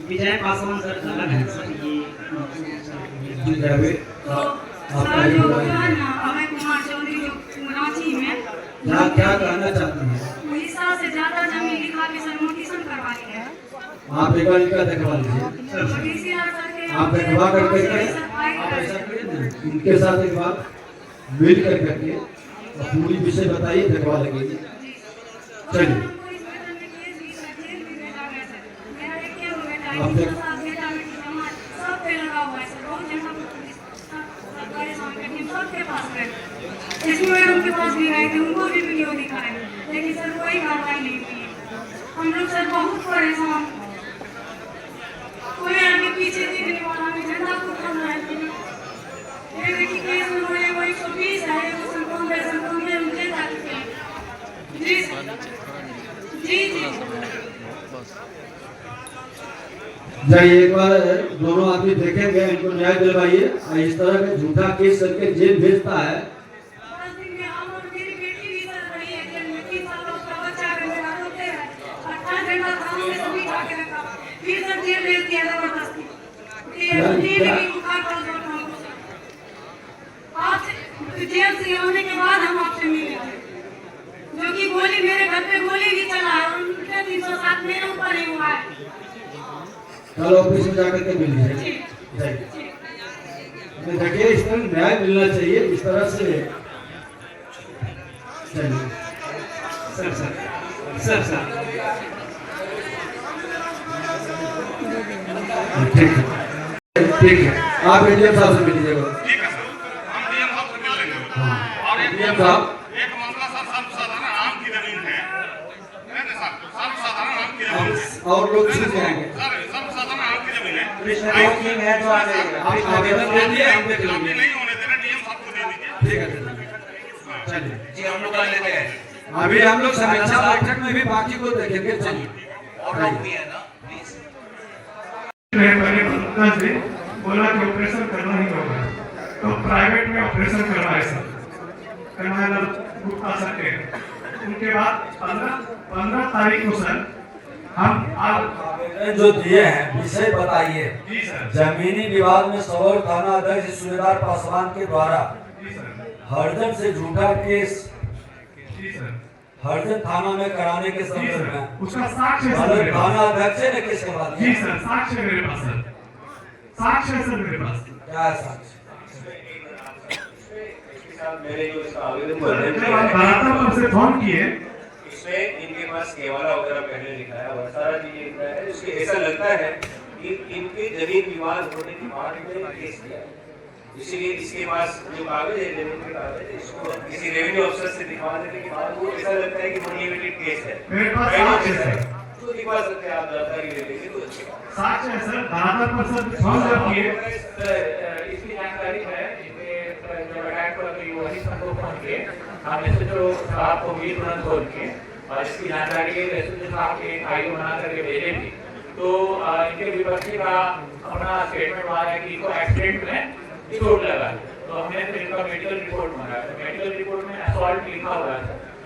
विजय Paswan sir अलग है sir, ये अभय कुमार चौधरी जो रांची में क्या कहना चाहते हैं? उड़ीसा से ज्यादा जमीन लिखा के सर नोटिसन करवाई है। आप एक बार इनका देखवा लीजिए, आप देखवा करके इनके साथ एक बार मिल करके पूरी विषय बताइए, देखवा लगेगी। चलिए आप देख उनके पास भी गए थे, उनको भी वीडियो दिखाए, लेकिन सर कोई कार्रवाई नहीं हुई। हम लोग सर बहुत परेशान, कोई आगे पीछे देखने वाला नहीं, झंडा को उठाना है। कि केस में होने वो 120 है, वो संकम में उनके साथ जी जी जी जाइए एक बार दोनों आदमी देखेंगे, इनको न्याय दिलवाइए। इस तरह का झूठा केस करके जेल भेजता है। जेल से आने के बाद हम आपसे मिले, जो कि गोली मेरे घर पे गोली भी चला है, उनके 307 मेरे ऊपर ही हुआ है। कल ऑफिस में जाकर के मिल लीजिए। देखिए इस तरह न्याय मिलना चाहिए, इस तरह से। चलिए सर सर सर सर ठीक है ठीक है, आप एडीएम साहब से मिल लीजिएगा। ठीक है सर, हम डीएम साहब से मिल लेंगे। और एक डीएम साहब एक मामला सर सर्वसाधारण आम की जमीन है ना सर, सर्वसाधारण आम की जमीन है और लोग छूट जाएंगे सर, सर्वसाधारण आम की जमीन है। आप आवेदन दे दिए, हम देख लेंगे। नहीं होने देना, डीएम साहब को दे दीजिए। ठीक है चलिए जी, हम लोग कर लेते हैं। अभी हम लोग समीक्षा बैठक में भी बाकी को देखेंगे। चलिए और लोग भी है ना, प्लीज। से बोला कि ऑपरेशन करना ही होगा, तो प्राइवेट में ऑपरेशन करवाए सर, गुप्ता सर के। उनके बाद 15 तारीख को सर हम आवेदन जो दिए हैं विषय बताइए। जी सर। जमीनी विवाद में सबौर थाना अध्यक्ष सूबेदार पासवान के द्वारा जी सर। हरदन से झूठा केस जी सर। हरदन थाना में कराने के संदर्भ में उसका साक्ष्य है सर मेरे पास। थाना अध्यक्ष ने केस करवा दिया। जी सर, साक्ष्य है मेरे पास सर, साक्ष्य है सर मेरे पास। क्या है साक्ष्य? मेरे जो इसका आवेदन पर से फोन किए, इसमें इनके पास केवला वगैरह पहले लिखा है और सारा चीज लिखा है। इसके ऐसा लगता है कि इनके जमीन विवाद होने के बाद में केस किया है, इसीलिए इसके पास जो कागज है जमीन के कागज है, इसको किसी रेवेन्यू अफसर से दिखा देने के बाद वो ऐसा लगता है कि मोनिवेटेड केस है। मेरे पास साक्ष्य है सर, तो दिखा सकते हैं, आप जानकारी ले लेंगे तो अच्छी बात। साक्ष्य है सर। दानापुर पर सर फोन जब किए, इसकी जानकारी है, जो अटैक पर वही सबको फोन किए, हम एसएचओ साहब को भी तुरंत फोन किए और इसकी जानकारी एसएचओ साहब के आईओ बना करके भेजे थी। तो इनके विपक्षी का अपना स्टेटमेंट मारा है कि इनको एक्सीडेंट में चोट लगा, तो हमने फिर इनका मेडिकल रिपोर्ट मंगाया। तो मेडिकल रिपोर्ट में असॉल्ट लिखा हुआ है,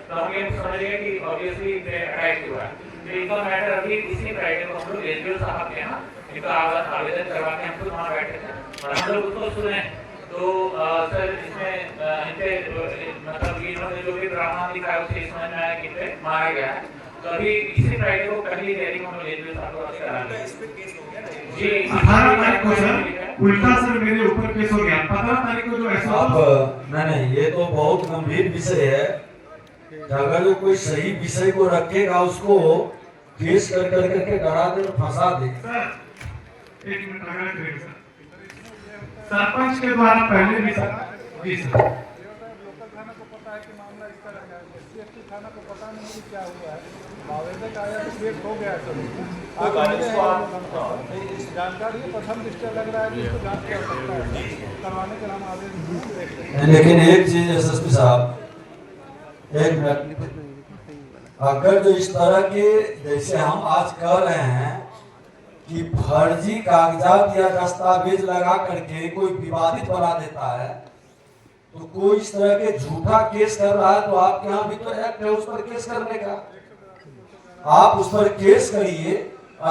तो हम ये समझ गए कि ऑब्वियसली अटैक हुआ है। तो इनका मैटर अभी इसी फ्राइडे को हम लोग एसडीओ साहब के यहाँ इनका आवेदन करवा के हम खुद वहाँ बैठे थे और हम लोग उसको सुने। तो सर इसमें इनसे मतलब इन्होंने जो भी ड्रामा दिखाया उससे समझ में आया कि इनसे मारा गया है। तो अभी इसी फ्राइडे को पहली हेयरिंग हम लोग एसडीओ साहब को करा रहे हैं। जी 18 तारीख को सर उल्टा सर मेरे ऊपर केस हो गया। 15 तारीख को जो ऐसा अब नहीं, ये तो बहुत गंभीर विषय है। अगर वो कोई सही विषय को रखेगा उसको केस कर करके डरा दे और फंसा दे। सर एक मिनट लगा करेंगे सर। सरपंच के द्वारा पहले भी सर जी सर क्या हुआ है, आवेदक आया तो केस हो गया चलो जानकारी है, प्रथम दृष्टया लग रहा है कि इसको जांच की आवश्यकता है, करवाने के हम आवेदन देखते हैं। लेकिन एक चीज एसएसपी साहब, एक मिनट, अगर जो इस तरह के जैसे हम आज कर रहे हैं कि फर्जी कागजात या दस्तावेज लगा करके कोई विवादित बना देता है, तो कोई इस तरह के झूठा केस कर रहा है, तो आपके यहाँ भी तो एक्ट है उस पर केस करने का, आप उस पर केस करिए।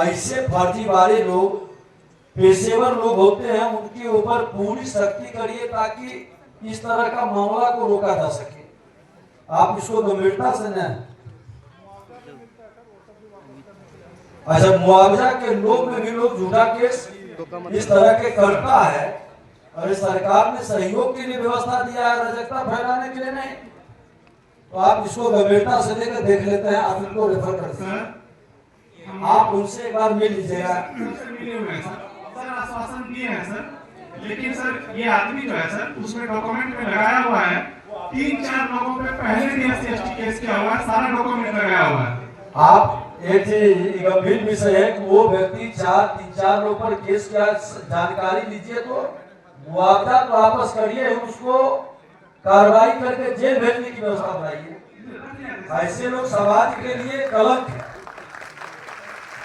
ऐसे फर्जीवाड़े लोग, पेशेवर लोग होते हैं, उनके ऊपर पूरी सख्ती करिए ताकि इस तरह का मामला को रोका जा सके। आप इसको गंभीरता से न, अच्छा मुआवजा के लोग में भी लोग झूठा केस इस तरह के करता है, और सरकार ने सहयोग के लिए व्यवस्था दिया है, अराजकता फैलाने के लिए नहीं। तो आप इसको गंभीरता से लेकर देख लेते हैं, आप इनको रेफर करते हैं, आप उनसे एक बार मिल लीजिएगा। सर आश्वासन दिए हैं सर, लेकिन सर ये आदमी जो है सर उसमें डॉक्यूमेंट में लगाया हुआ है 3-4 लोगों पे पहले भी SC/ST केस किया हुआ है, सारा डॉक्यूमेंट लगाया हुआ है। आप एक गंभीर विषय है कि वो व्यक्ति 3-4 लोगों पर केस का जानकारी लीजिए, तो मुआवजा तो वापस करिए, उसको कार्रवाई करके जेल भेजने की व्यवस्था बनाइए। ऐसे लोग समाज के लिए कलंक है।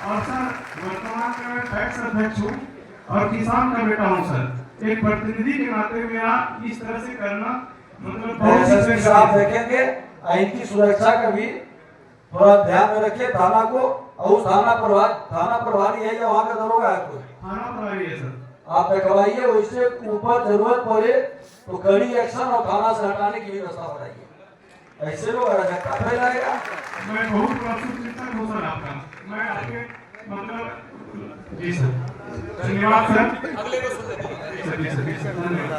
और सर वर्तमान में मैं पैक्स अध्यक्ष हूँ और किसान का बेटा हूँ सर, एक प्रतिनिधि के नाते मेरा इस तरह से करना मतलब एसएसपी साहब देखेंगे, इनकी सुरक्षा का भी थोड़ा ध्यान में रखिए। थाना को, और उस थाना प्रभारी है या वहाँ का दरोगा है कोई, थाना प्रभारी है सर, आप देखवाइए, उससे ऊपर जरूरत पड़े तो कड़ी एक्शन और थाना से हटाने की व्यवस्था बनाइए। ऐसे लोग अराजकता फैलाएगा। मैं बहुत प्रसन्नता हूँ सर आपका, मैं आपके मतलब जी सर, धन्यवाद सर। अगले को सुन लेते हैं।